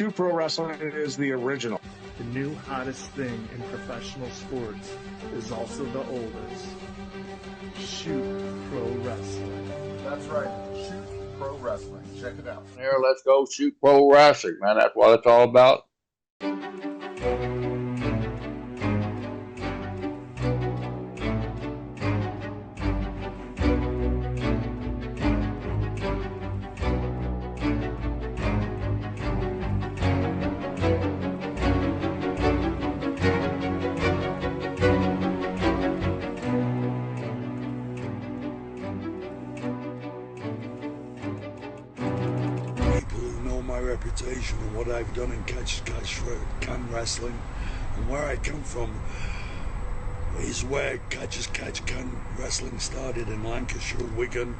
Shoot Pro Wrestling is the original. The new hottest thing in professional sports is also the oldest. Shoot Pro Wrestling. That's right. Shoot Pro Wrestling. Check it out. Here, let's go shoot pro wrestling, man. That's what it's all about. Reputation and what I've done in CatchCon wrestling and where I come from is where CatchCon wrestling started in Lancashire, Wigan,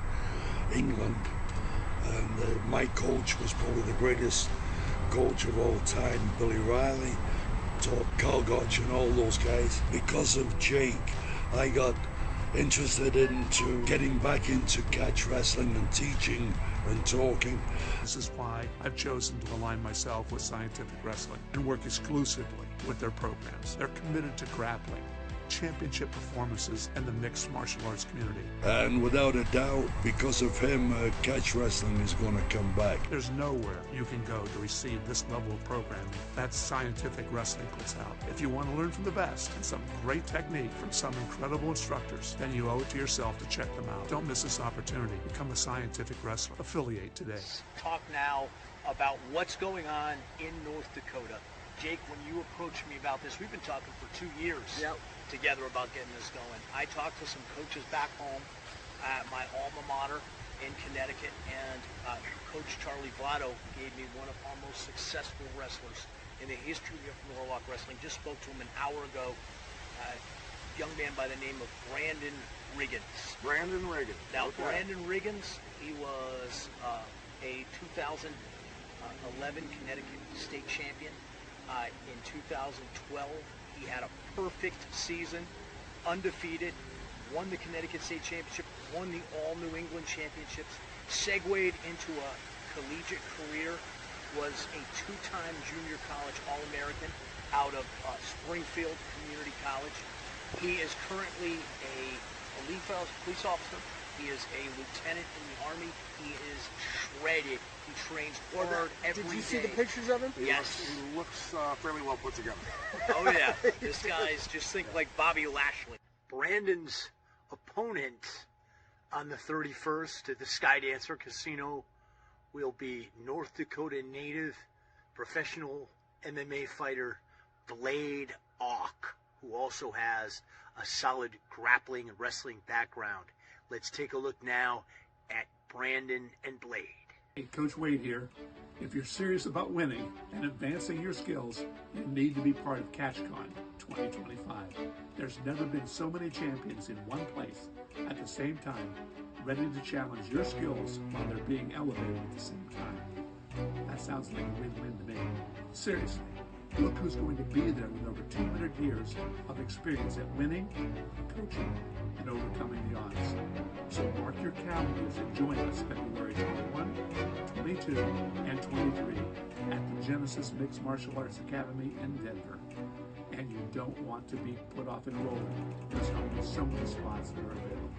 England, and my coach was probably the greatest coach of all time, Billy Riley, taught Carl Gotch and all those guys. Because of Jake, I got interested into getting back into catch wrestling and teaching and talking. This is why I've chosen to align myself with Scientific Wrestling and work exclusively with their programs. They're committed to grappling, championship performances, and the mixed martial arts community. And without a doubt, because of him, catch wrestling is going to come back. There's nowhere you can go to receive this level of programming that Scientific Wrestling puts out. If you want to learn from the best and some great technique from some incredible instructors, then you owe it to yourself to check them out. Don't miss this opportunity. Become a Scientific Wrestler. Affiliate today. Talk now about what's going on in North Dakota. Jake, when you approached me about this, we've been talking for 2 years together about getting this going. I talked to some coaches back home at my alma mater in Connecticut, and Coach Charlie Votto gave me one of our most successful wrestlers in the history of Norwalk Wrestling. Just spoke to him an hour ago. Young man by the name of Brandon Rigggins. Brandon Rigggins. Now, okay. Brandon Rigggins, he was a 2011 Connecticut state champion. In 2012, he had a perfect season, undefeated, won the Connecticut State Championship, won the All New England Championships, segued into a collegiate career, was a two-time junior college All-American out of Springfield Community College. He is currently a police officer. He is a lieutenant in the Army. He is shredded. He trains hard every day. Did you see the pictures of him? Yes. He looks fairly well put together. Oh, yeah. This guy's just think like Bobby Lashley. Brandon's opponent on the 31st at the Skydancer Casino will be North Dakota native professional MMA fighter Blade Auk, who also has a solid grappling and wrestling background. Let's take a look now at Brandon and Blade. Hey, Coach Wade here. If you're serious about winning and advancing your skills, you need to be part of CatchCon 2025. There's never been so many champions in one place at the same time, ready to challenge your skills while they're being elevated at the same time. That sounds like a win-win to me. Seriously, look who's going to be there with over 200 years of experience at winning, coaching, and overcoming the odds. So mark your calendars and join us February 21, 22, and 23 at the Genesis Mixed Martial Arts Academy in Denver. And you don't want to be put off enrolling. There's only so many spots that are available.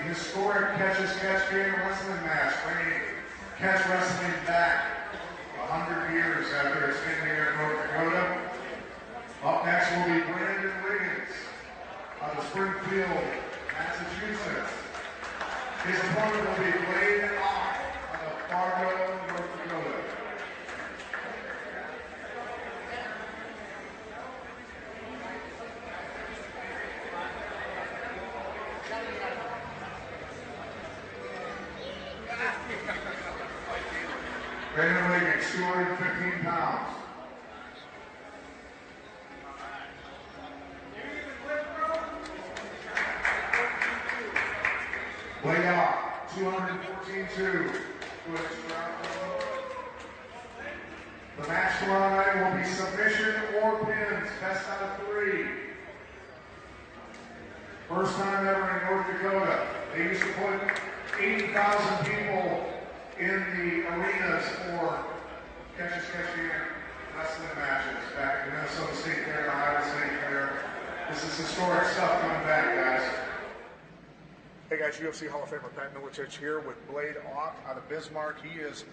Historic Catch Game Wrestling match, bringing catch wrestling back 100 years after its been here in North Dakota. Up next will be Brandon Rigggins out of Springfield, Massachusetts. His opponent will be Blade Auk out of Fargo, North Dakota. Brandon Rigggins, 215 pounds. Blade off, 214-2. The match tomorrow night will be submission or pins, best out of 3. First time ever in North Dakota. They used to put 80,000 people in the arenas for catch-as-catch-can wrestling matches back at the Minnesota State Fair, Iowa State Fair. This is historic stuff coming back, guys. Hey guys, UFC Hall of Famer Pat Miletich here with Blade Off out of Bismarck. He is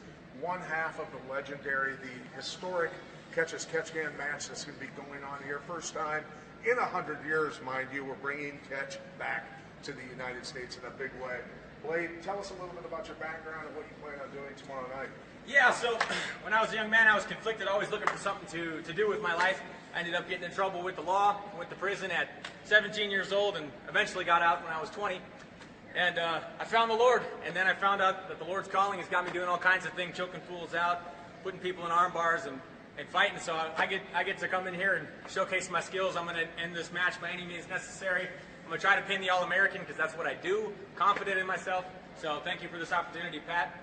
one half of the legendary, the historic catch-as-catch-can match that's going to be going on here. First time in 100 years, mind you, we're bringing catch back to the United States in a big way. Blade, tell us a little bit about your background and what you plan on doing tomorrow night. Yeah, so when I was a young man, I was conflicted, always looking for something to do with my life. I ended up getting in trouble with the law, went to prison at 17 years old, and eventually got out when I was 20. And I found the Lord, and then I found out that the Lord's calling has got me doing all kinds of things, choking fools out, putting people in arm bars, and fighting. So I get to come in here and showcase my skills. I'm going to end this match by any means necessary. I'm going to try to pin the All-American because that's what I do, confident in myself. So thank you for this opportunity, Pat.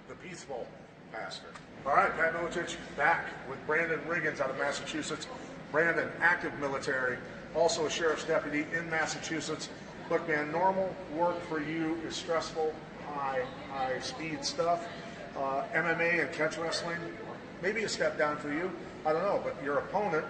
The peaceful pastor. All right, Pat Miletich back with Brandon Rigggins out of Massachusetts. Brandon, active military, also a sheriff's deputy in Massachusetts. Look, man, normal work for you is stressful, high speed stuff. MMA and catch wrestling, maybe a step down for you. I don't know, but your opponent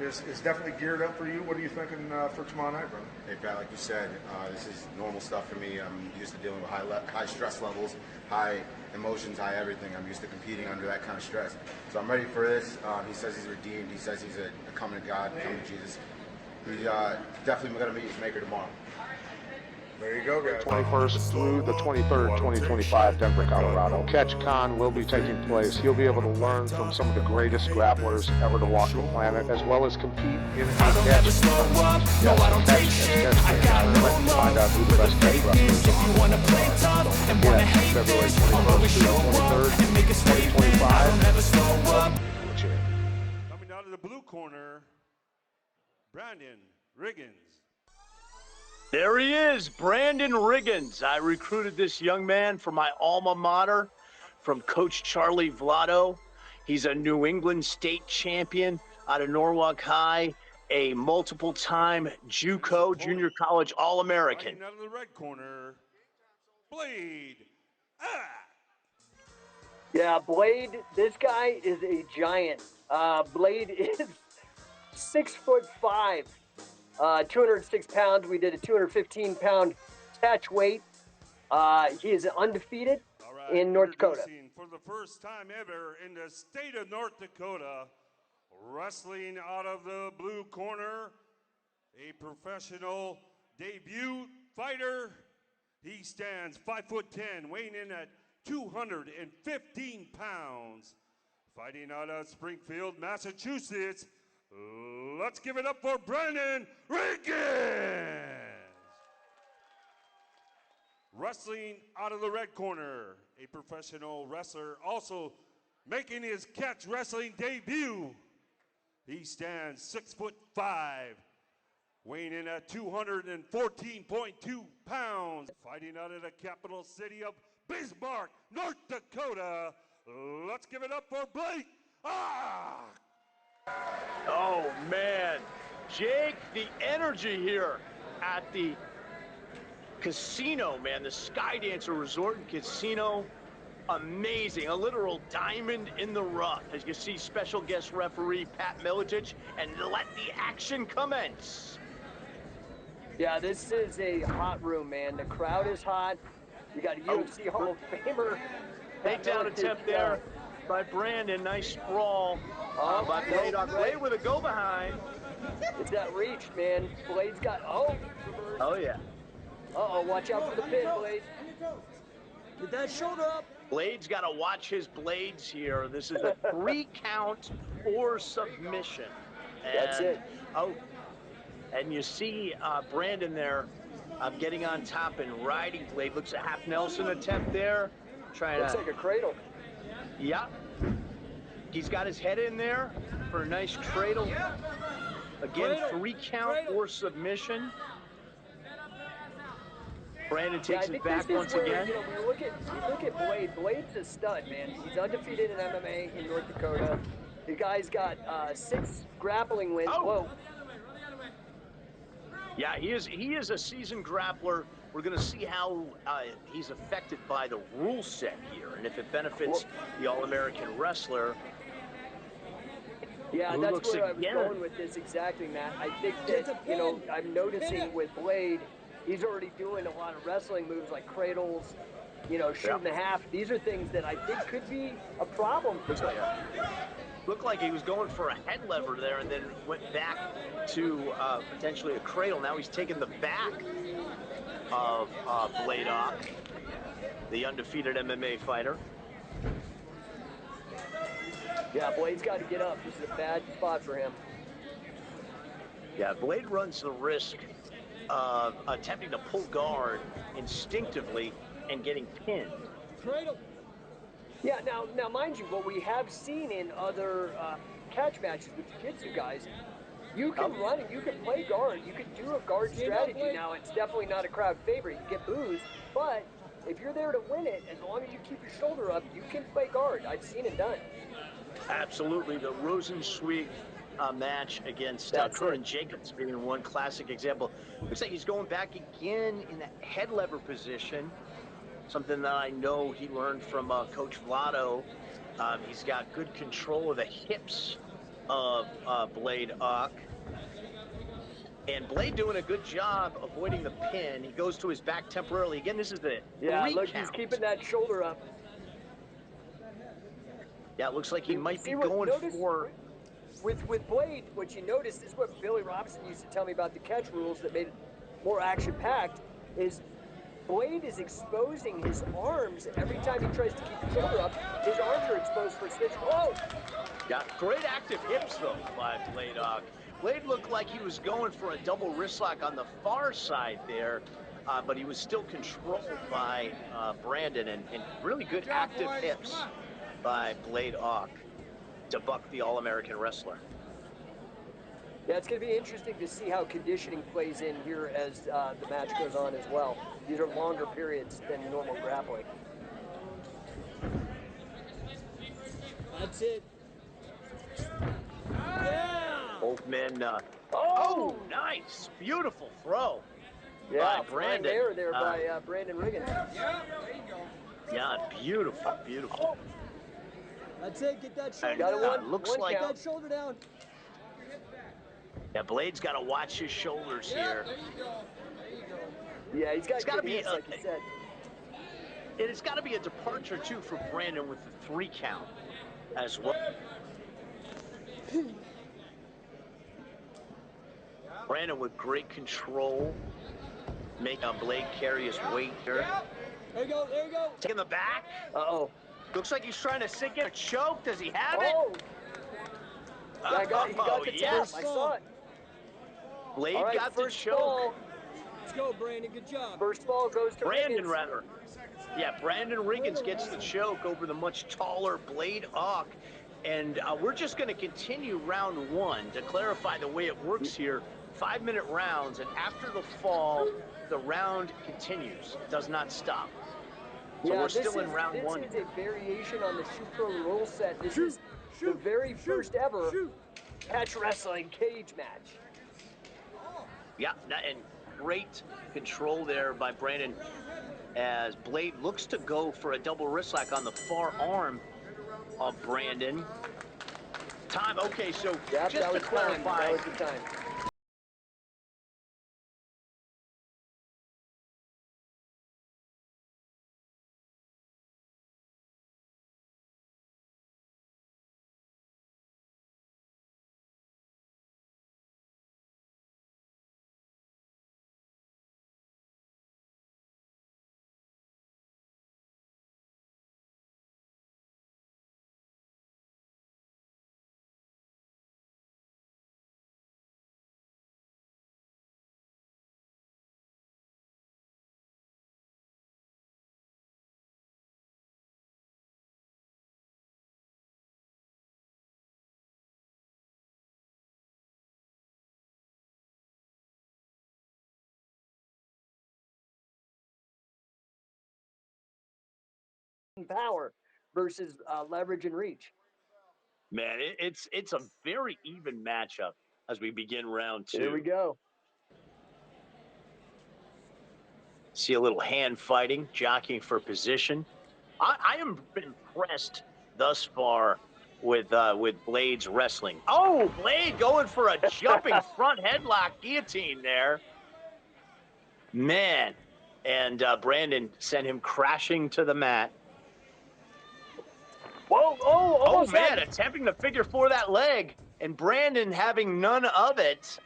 is definitely geared up for you. What are you thinking for tomorrow night, brother? Hey, Pat, like you said, this is normal stuff for me. I'm used to dealing with high stress levels, high emotions, high everything. I'm used to competing under that kind of stress. So I'm ready for this. He says he's redeemed. He says he's a coming to God, coming to Jesus. He's definitely going to meet his maker tomorrow. There you go, guys. 21st through the 23rd, 2025, Denver, Colorado. CatchCon will be taking place. You'll be able to learn from some of the greatest grapplers ever to walk the planet, as well as compete in a catch. No, I don't take shit. I got no love. Find out who the best catch wrestlers If you wanna play tough and wanna hate February this, I'll always 21st show through the up 23rd, and make a statement. I don't ever slow up. Coming out of the blue corner, Brandon Rigggins. There he is, Brandon Rigggins. I recruited this young man from my alma mater, from Coach Charlie Vlado. He's a New England state champion out of Norwalk High, a multiple-time JUCO, junior college All-American. Out of the red corner, Blade. Yeah, Blade, this guy is a giant. Blade is 6'5". 206 pounds. We did a 215-pound catch weight. He is undefeated in North Dakota. For the first time ever in the state of North Dakota, wrestling out of the blue corner, a professional debut fighter. He stands 5'10", weighing in at 215 pounds. Fighting out of Springfield, Massachusetts. Let's give it up for Brandon Rigggins. Wrestling out of the red corner, a professional wrestler also making his catch wrestling debut. He stands 6'5", weighing in at 214.2 pounds. Fighting out of the capital city of Bismarck, North Dakota. Let's give it up for Blake. Oh, man. Jake, the energy here at the casino, man, the Skydancer Resort and Casino, amazing. A literal diamond in the rough. As you see, special guest referee Pat Miletich, and let the action commence. Yeah, this is a hot room, man. The crowd is hot. You got a UFC Hall of Famer. Takedown attempt there by Brandon. Nice sprawl by Blade. Blade with a go behind. Is that reached, man? Blade's got, oh yeah. Uh-oh, watch out for the pin, Blade. Get that shoulder up. Blade's got to watch his blades here. This is a 3 count or submission. That's it. Oh, and you see Brandon there getting on top and riding. Blade looks a half Nelson attempt there. Looks like a cradle. Yeah. He's got his head in there for a nice cradle. Again, 3 count or submission. Brandon takes it back once again. You know, we look at Blade. Blade's a stud, man. He's undefeated in MMA in North Dakota. The guy's got 6 grappling wins. Oh. Whoa. Yeah, he is a seasoned grappler. We're going to see how he's affected by the rule set here, and if it benefits the All-American wrestler. Yeah, that's where I was going with this exactly, Matt. I think that, you know, I'm noticing with Blade, he's already doing a lot of wrestling moves like cradles, you know, shoot in the half. These are things that I think could be a problem for him. Looked like he was going for a head lever there and then went back to potentially a cradle. Now he's taking the back of Bladeock, the undefeated MMA fighter. Yeah, Blade's got to get up. This is a bad spot for him. Yeah, Blade runs the risk of attempting to pull guard instinctively and getting pinned. Cradle. Yeah, now, mind you, what we have seen in other catch matches with jiu-jitsu guys, you can run and you can play guard. You can do a guard strategy. Now, it's definitely not a crowd favorite. You get boozed, but if you're there to win it, as long as you keep your shoulder up, you can play guard. I've seen it done. Absolutely. The Rosenzweig match against Curran Jacobs being one classic example. Looks like he's going back again in the head lever position, something that I know he learned from Coach Vlado. He's got good control of the hips of Bladeock. And Blade doing a good job avoiding the pin. He goes to his back temporarily. Again, this is the 3 look, count. he's keeping that shoulder up. Yeah, it looks like he might be going for... With Blade, what you notice is what Billy Robinson used to tell me about the catch rules that made it more action-packed, is Blade is exposing his arms every time he tries to keep his shoulder up. His arms are exposed for a switch. Whoa! Yeah, great active hips, though, by Bladeock. Blade looked like he was going for a double wrist lock on the far side there, but he was still controlled by Brandon, and really good active hips by Bladeock to buck the All-American wrestler. Yeah, it's going to be interesting to see how conditioning plays in here as the match goes on as well. These are longer periods than normal grappling. That's it. Yeah! Both men, oh, nice, beautiful throw. Yeah, by Brandon. there by Brandon Rigggins. Yeah, there you go. Yeah, beautiful, beautiful. That's it, get that shoulder And, down. looks like Get that shoulder down. Yeah, Blade's got to watch his shoulders here. There you go. There you go. Yeah, he's got good hands, like you said. And it's got to be a departure, too, for Brandon with the 3 count as well. Brandon with great control, making Blade carry his weight here. There you go, there you go. Taking the back. Uh-oh. Looks like he's trying to sink in a choke. Does he have it? Yeah, he got the tap. I saw it. Blade got the choke. Ball. Let's go, Brandon. Good job. First ball goes to Brandon, Rigggins. rather. Yeah, Brandon Rigggins gets the choke over the much taller Bladeock. And we're just going to continue round 1 to clarify the way it works here. 5-minute rounds, and after the fall, the round continues. It does not stop. So we're still in round 1. This is a variation on the Shoot Pro rule set. This is the very first ever catch wrestling cage match. Yeah, and great control there by Brandon as Blade looks to go for a double wrist lock on the far arm of Brandon. Time, okay, so just to clarify. That was the time. power versus leverage and reach. Man, it's a very even matchup as we begin round 2. Here we go. See a little hand fighting, jockeying for position. I am impressed thus far with Blade's wrestling. Oh, Blade going for a jumping front headlock guillotine there. Man, and Brandon sent him crashing to the mat. Whoa! Oh man, attempting to figure 4 that leg, and Brandon having none of it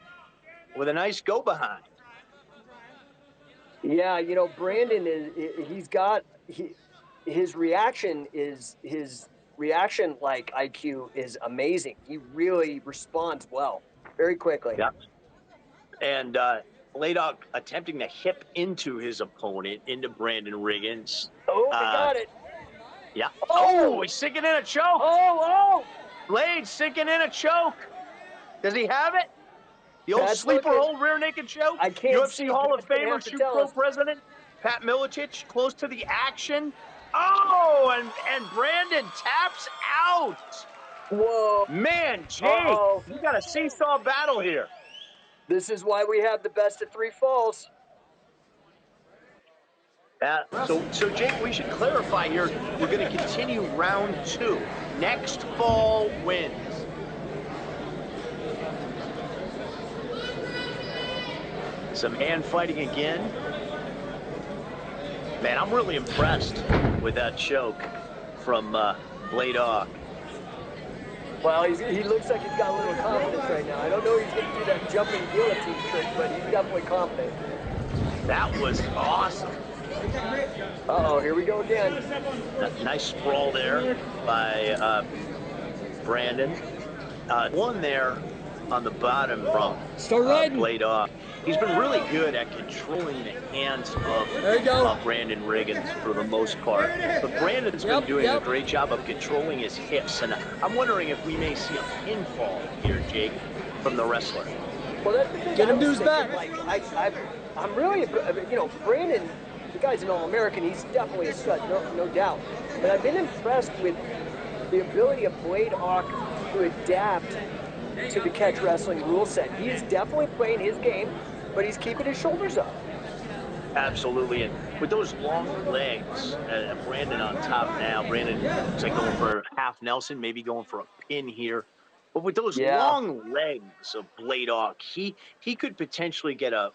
with a nice go behind. Yeah, you know, Brandon his reaction like IQ is amazing. He really responds well, very quickly. Yep. And Blaydock attempting to hip into his opponent, into Brandon Rigggins. Oh, he got it. Yeah. Oh, he's sinking in a choke. Oh. Blade sinking in a choke. Does he have it? The old sleeper hold rear naked choke. I can't UFC see. Hall of Famer, Shoot Pro president, Pat Miletich, close to the action. Oh, and Brandon taps out. Whoa. Man, Jake, you got a seesaw battle here. This is why we have the best of 3 falls. So Jake, we should clarify here. We're going to continue round 2. Next fall wins. Some hand fighting again. Man, I'm really impressed with that choke from Blaydock. Well, he looks like he's got a little confidence right now. I don't know if he's going to do that jumping guillotine trick, but he's definitely confident. That was awesome. Uh-oh, here we go again. Nice sprawl there by Brandon. One there on the bottom from Blaydock. He's been really good at controlling the hands of Brandon Rigggins for the most part. But Brandon's been doing a great job of controlling his hips. And I'm wondering if we may see a pinfall here, Jake, from the wrestler. Well, that's the thing. Get him to his back. Like, I'm really, you know, Brandon, the guy's an All-American. He's definitely a stud, no doubt. But I've been impressed with the ability of Blaydock to adapt to the catch wrestling rule set. He is definitely playing his game, but he's keeping his shoulders up. Absolutely, and with those long legs, Brandon on top now. Brandon looks like going for half Nelson, maybe going for a pin here. But with those long legs of Blaydock, he could potentially get a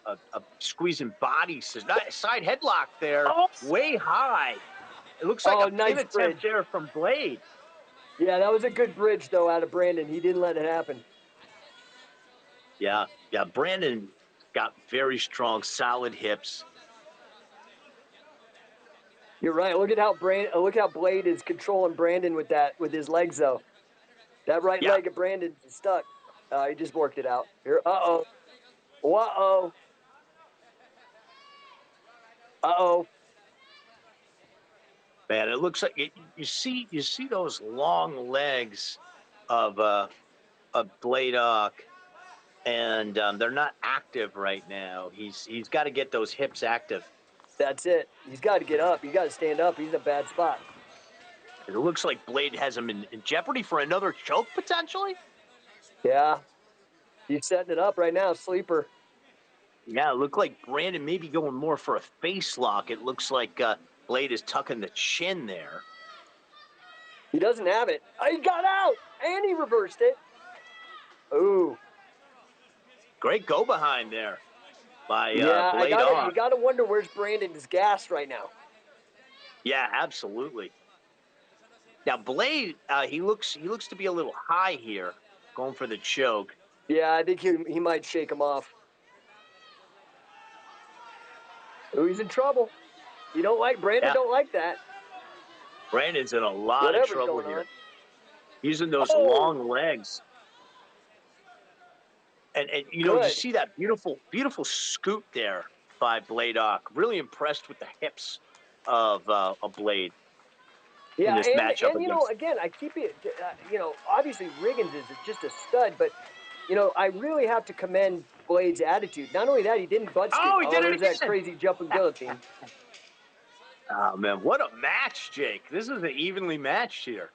squeezing body side headlock there, way high. It looks like a nice pin attempt there from Blade. Yeah, that was a good bridge, though, out of Brandon. He didn't let it happen. Yeah, Brandon got very strong, solid hips. You're right. Look at how Blade is controlling Brandon with his legs, though. That right leg of Brandon is stuck. He just worked it out. Here, uh-oh. Man, it looks like you see those long legs of Blaydock, and they're not active right now. He's got to get those hips active. That's it. He's got to get up. He's got to stand up. He's in a bad spot. It looks like Blade has him in jeopardy for another choke, potentially. Yeah. He's setting it up right now, sleeper. Yeah, it looked like Brandon may be going more for a face lock. It looks like Blade is tucking the chin there. He doesn't have it. He got out, and he reversed it. Ooh. Great go behind there by Blade. You got to wonder where's Brandon's gas right now. Yeah, absolutely. Now Blade, he looks to be a little high here, going for the choke. Yeah, I think he might shake him off. Oh, he's in trouble. Brandon don't like that. Brandon's in a lot of trouble here. Using those long legs. And you know, you see that beautiful scoop there by Blaydock. Really impressed with the hips of Blade. Yeah, in this matchup and you know, again, I keep it, you know, obviously Rigggins is just a stud, but, you know, I really have to commend Blade's attitude. Not only that, he didn't butt scoop. He did it again. That crazy jumping guillotine. Oh, man, what a match, Jake. This is an evenly matched here.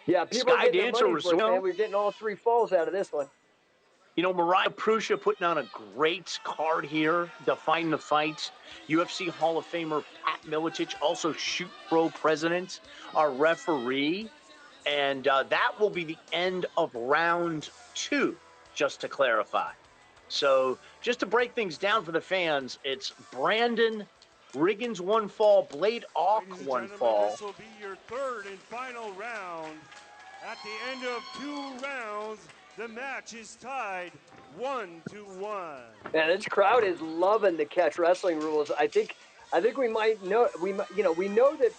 Yeah, people are Sky getting Dancer their money's worth, Rizzuto. man. We're getting all 3 falls out of this one. You know, Mariah Prussia putting on a great card here, defying the fight. UFC Hall of Famer Pat Miletich, also Shoot Pro president, our referee. And that will be the end of round 2, just to clarify. So just to break things down for the fans, it's Brandon Rigggins 1 fall, Blade Auk 1 fall. This will be your 3rd and final round. At the end of 2 rounds, the match is tied 1-1. Man, this crowd is loving the catch wrestling rules. I think we might know we know that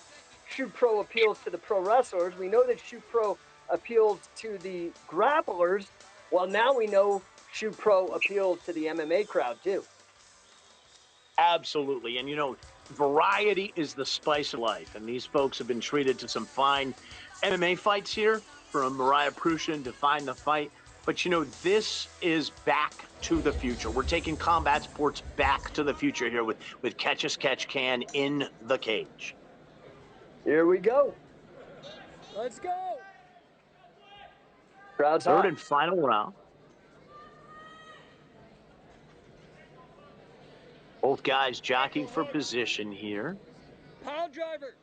Shoot Pro appeals to the pro wrestlers. We know that Shoot Pro appeals to the grapplers. Well, now we know Shoot Pro appeals to the MMA crowd too. Absolutely. And, you know, variety is the spice of life. And these folks have been treated to some fine MMA fights here, from Mariah Prussia to Define the Fight. But, you know, this is back to the future. We're taking combat sports back to the future here with Catch As Catch Can in the cage. Here we go. Let's go. Crowd's Third hot. and final round. Both guys jockeying for position here. Pile driver.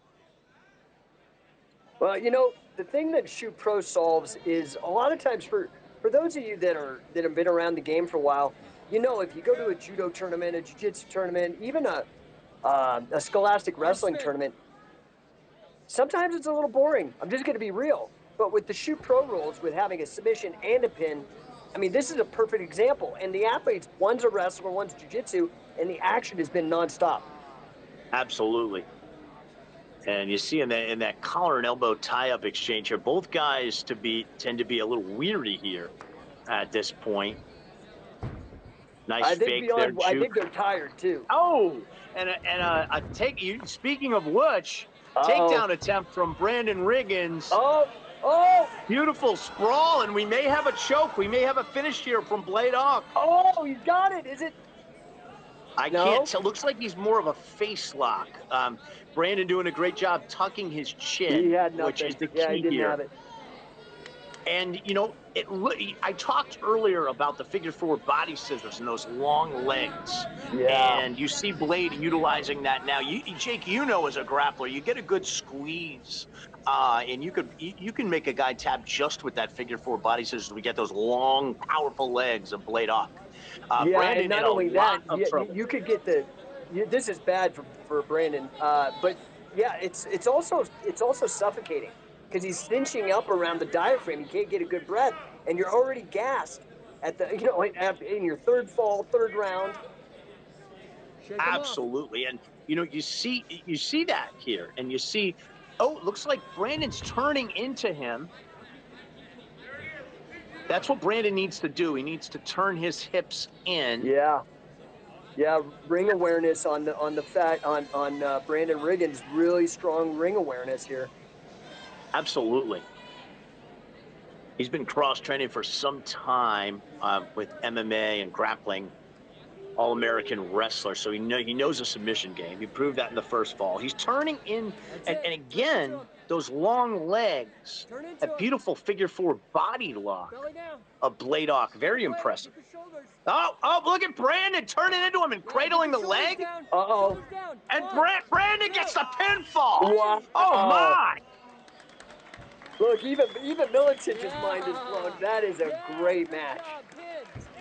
Well, you know, the thing that Shoot Pro solves is a lot of times for those of you that have been around the game for a while, you know, if you go to a judo tournament, a jiu-jitsu tournament, even a scholastic wrestling tournament, sometimes it's a little boring. I'm just going to be real. But with the Shoot Pro rules, with having a submission and a pin, I mean, this is a perfect example. And the athletes, one's a wrestler, one's jiu-jitsu, and the action has been nonstop. Absolutely. And you see in that collar and elbow tie-up exchange here, both guys tend to be a little weary here at this point. Nice fake there, Juke. I think they're tired too. Oh, and a take. Speaking of which, takedown attempt from Brandon Rigggins. Oh. Beautiful sprawl, and we may have a choke. We may have a finish here from Blade Auk. Oh, he's got it. Is it? I can't tell. Looks like he's more of a face lock. Brandon doing a great job tucking his chin, He had nothing. which is the key he didn't here. have it. And, you know, I talked earlier about the figure-4 body scissors and those long legs. Yeah. And you see Blade utilizing that now. Jake, you know, as a grappler, you get a good squeeze. And you can make a guy tap just with that figure-4 body scissors. We get those long, powerful legs of Blade Auk. Yeah, Brandon and not only that, you could get this is bad for Brandon, but yeah, it's also suffocating because he's cinching up around the diaphragm. You can't get a good breath, and you're already gassed at the in your third round. Absolutely, and you know you see that here, and you see, oh, it looks like Brandon's turning into him. That's what Brandon needs to do. He needs to turn his hips in. Yeah, ring awareness on Brandon Rigggins. Really strong ring awareness here. Absolutely. He's been cross-training for some time with MMA and grappling, all-American wrestler, so he knows a submission game. He proved that in the first fall. He's turning in, and again, those long legs, that beautiful figure-4 body lock of Blade Auk. Very impressive. Oh, look at Brandon turning into him and cradling the leg. Uh-oh. And Brandon gets the pinfall. Wow. Oh, my. Look, even Miletich's mind is blown. That is a great match.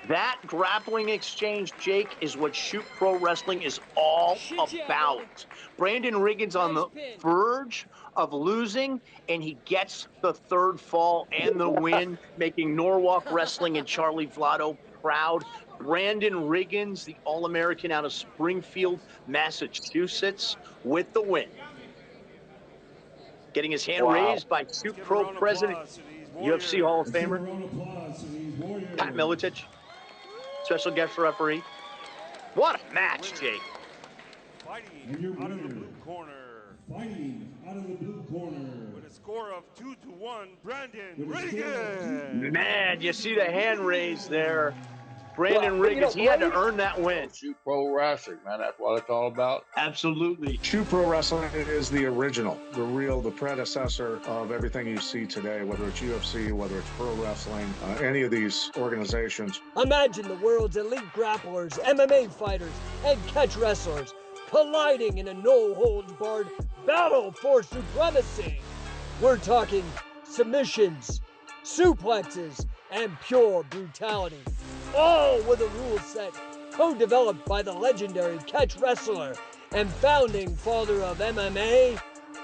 That grappling exchange, Jake, is what Shoot Pro Wrestling is all about. Brandon Rigggins on the verge of losing, and he gets the third fall and the win, making Norwalk Wrestling and Charlie Vlado proud. Brandon Rigggins, the All-American out of Springfield, Massachusetts, with the win. Getting his hand raised by Shoot Pro President, UFC Hall of Famer, Pat Miletich. Special guest referee. What a match, Jake. Fighting out of the blue corner. With a score of 2-1, Brandon Rigggins. Man, you see the hand raise there. Brandon Rigggins, he had to earn that win. Shoot pro wrestling, man. That's what it's all about. Absolutely. Shoot Pro Wrestling is the original, the predecessor of everything you see today, whether it's UFC, whether it's pro wrestling, any of these organizations. Imagine the world's elite grapplers, MMA fighters, and catch wrestlers colliding in a no-holds-barred battle for supremacy. We're talking submissions, suplexes, and pure brutality, all with a rule set co-developed by the legendary catch wrestler and founding father of MMA,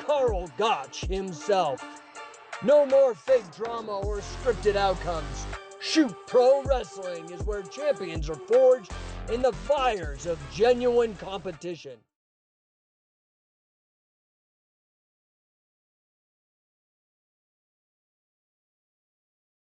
Karl Gotch himself. No more fake drama or scripted outcomes. Shoot Pro Wrestling is where champions are forged in the fires of genuine competition.